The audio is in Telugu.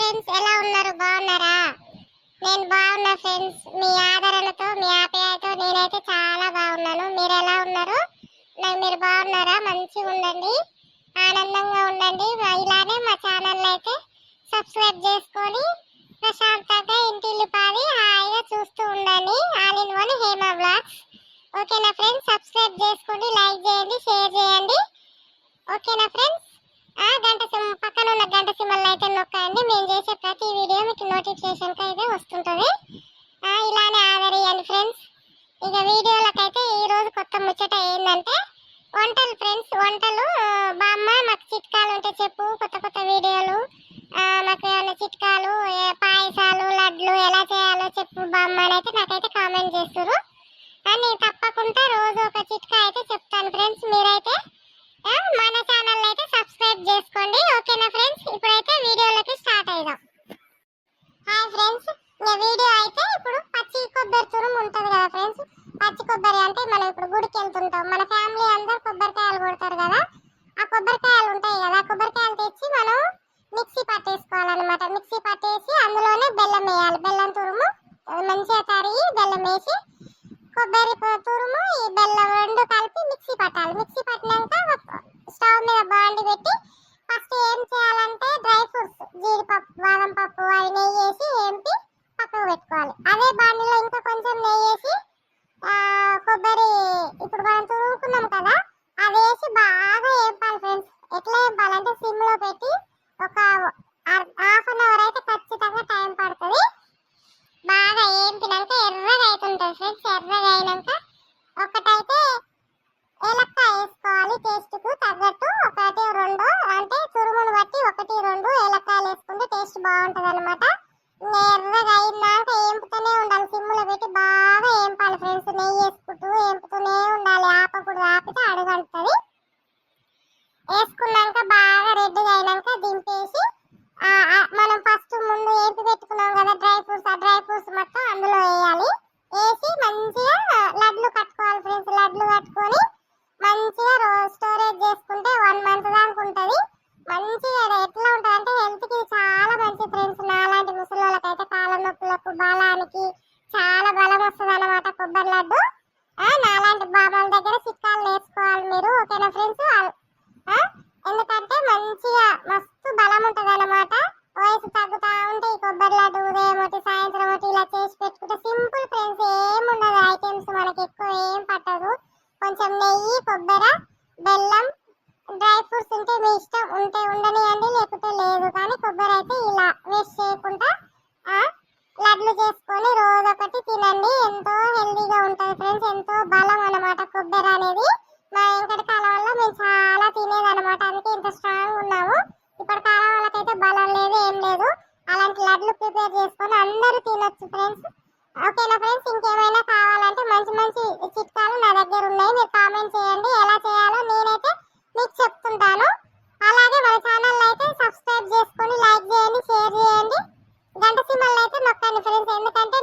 ఫ్రెండ్స్, ఎలా ఉన్నారు? బాగున్నారా? నేను బాగున్నా ఫ్రెండ్స్. మీ ఆదరణతో, మీ ఆప్యాయతో నేనైతే చాలా బాగున్నాను. మీరు ఎలా ఉన్నారు? మీరు బాగున్నారా? మంచిగా ఉండండి, ఆనందంగా ఉండండి. ఇలానే మా ఛానల్ అయితే సబ్స్క్రైబ్ చేసుకొని ప్రశాంతంగా ఇంటిల్లిపాది హాయిగా చూస్తూ ఉండండి. All in one Hema blogs. ఓకేనా ఫ్రెండ్స్? సబ్స్క్రైబ్ చేసుకోండి, లైక్ చేయండి, షేర్ చేయండి. ఓకేనా ఫ్రెండ్స్? పక్కన ఉన్న గంట సింబల్ అయితే నొక్కండి. మేము చేసే ప్రతి వీడియో మీకు నోటిఫికేషన్ అయితే వస్తుంటుంది. ఇలానే ఆదరియండి ఫ్రెండ్స్. ఇక వీడియోలకైతే ఈరోజు కొత్త ముచ్చట ఏంటంటే వంటలు ఫ్రెండ్స్. వంటలు బామ్మ మాకు చిట్కాలు ఉంటే చెప్పు, కొత్త కొత్త వీడియోలు మాకు ఏమైనా చిట్కాలు, పాయసాలు, లడ్లు ఎలా చేయాలో చెప్పు బామ్మ అని అయితే నాకైతే కామెంట్ చేస్తారు. నేను తప్పకుండా రోజు ఒక చిట్కా అయితే చెప్తాను ఫ్రెండ్స్. మీరైతే మన ఛానల్ అయితే సబ్స్క్రైబ్ చేసుకోండి. ఓకేనా ఫ్రెండ్స్? ఇప్పుడైతే వీడియోలోకి స్టార్ట్ అయిదాం. హాయ్ ఫ్రెండ్స్, వీడియో అయితే ఇప్పుడు పచ్చి కొబ్బరి తురుము ఉంటుంది కదా ఫ్రెండ్స్. పచ్చి కొబ్బరి అంటే మనం ఇప్పుడు గుడికి వెళ్తుంటాం, మన ఫ్యామిలీ అందరూ కొబ్బరికాయలు కొడతారు కదా. ఆ కొబ్బరికాయలు ఉంటాయి కదా, ఆ కొబ్బరికాయలు తెచ్చి మనం మిక్సీ పట్టేసుకోవాలన్నమాట. మిక్సీ పట్టేసి అందులోనే బెల్లం వేయాలి. బెల్లం తురుము మంచిగా తరిగి బెల్లం వేసి కొబ్బరి తురుము ఈ బెల్లం రెండు కలిపి మిక్సీ పట్టాలి. మిక్సీ పట్టినాక స్టవ్ మీద బాండి పెట్టి ఫస్ట్ ఏం చేయాలంటే డ్రై ఫ్రూట్స్, జీడిపప్పు, బాదం పప్పు అవి నెయ్యి వేసి ఏంపి పక్కకు పెట్టుకోవాలి. అదే బాండిలో ఇంకా కొంచెం నెయ్యి వేసి కొబ్బరి ఇప్పుడు మనం తురుముకున్నాం కదా అది వేసి బాగా వేపాలి ఫ్రెండ్స్. ఎట్లా వేపాలంటే సిమ్ లో పెట్టి ఒక హాఫ్ అన్ అవర్ అయితే ఖచ్చితంగా టైం పడుతుంది. బాగా ఏంపినాక ఎర్రగా అవుతుంటుంది ఫ్రెండ్స్. ఎర్రగా అయినాక ఒకటైతే ఏలక్కాయ వేసుకోవాలి, టేస్ట్ కు తగ్గట్టు. ఒకటి రెండు అంటే తురుమును బట్టి ఒకటి రెండు ఏలక్కాయలు వేసుకుంటే టేస్ట్ బాగుంటది అనమాట. ఎర్రగా అయినాక ఏంపుతూనే ఉండాలి, సిమ్ములో పెట్టి బాగా ఏంపాలి ఫ్రెండ్స్. నెయ్యి వేసుకుంటూ ఏంపుతూనే ఉండాలి, ఆపకూడదు. ఆపితే అడుగంటుంది. వేసుకున్నాక బాగా రెడ్గా అయినాక దింపేసి మనం ఫస్ట్ ముందు ఏంపి పెట్టుకున్నాం కదా డ్రై ఫ్రూట్స్, ఆ డ్రై ఫ్రూట్స్ మొత్తం అందులో వేయాలి. వేసి మంచిగా లడ్లు కట్టుకోవాలి ఫ్రెండ్స్. లడ్లు కట్టుకొని మంచిగా స్టోరేజ్ చేసుకుంటే 1 మంత్ దాకా ఉంటుంది. మంచిగా ఎట్లా ఉంటుంది అంటే హెల్త్ కి చాలా మంచి ఫ్రెండ్స్. నాలాంటి ముసలిళ్ళకైతే కాళ్ళ నొప్పులకు బలానికి చాలా బలం వస్తుంది అనమాట కొబ్బరి లడ్డు. నాలాంటి బాబాల దగ్గర చిట్కాలు నేర్చుకోవాలి మీరు. ఓకేనా ఫ్రెండ్స్? ఎందుకంటే మంచిగా మస్తు బలం ఉంటుంది అనమాట. వయసు తగ్గుతా ఉంటే ఈ కొబ్బరి లడ్డు ఉదయం ఒకటి సాయంత్రం ఒకటి ఇలా చేసి పెట్టుకుంటే సింపుల్ ఫ్రెండ్స్. ఏముండదు ఐటమ్స్, మనకి ఎక్కువ ఏం పట్టదు. కొంచెం నెయ్యి, కొబ్బరి, బెల్లం, డ్రై ఫ్రూట్స్ ఉంటే మీ ఇష్టం, ఉంటే ఉండనియండి లేకుంటే లేదు. కానీ కొబ్బరి అయితే ఇలా వేస్ట్ చేయకుండా లడ్లు చేసుకొని రోజు ఒకటి తినండి. ఎంతో హెల్దీగా ఉంటుంది ఫ్రెండ్స్. ఎంతో బలం అనమాట కొబ్బరి అనేది. మా వెంకటి కాలం వల్ల మేము చాలా తినేది అనమాట, అందుకే ఇంత స్ట్రాంగ్ ఉన్నాము. ఇప్పటి కాలం వాళ్ళకైతే బలం లేదు, ఏం లేదు. అలాంటి లడ్లు ప్రిపేర్ చేసుకొని అందరూ తినొచ్చు ఫ్రెండ్స్. ఓకేనా ఫ్రెండ్స్? ఇంకేమైనా కావాలంటే మంచి మంచి చిట్కాలు నా దగ్గర ఉన్నాయి, మీరు కామెంట్ చేయండి. ఎలా చేయాలో నేనైతే మీకు చెప్తుంటాను. అలాగే మన ఛానల్ అయితే సబ్స్క్రైబ్ చేసుకొని లైక్ చేయండి, షేర్ చేయండి, గంట సింబల్ అయితే నొక్కండి ఫ్రెండ్స్. ఎందుకంటే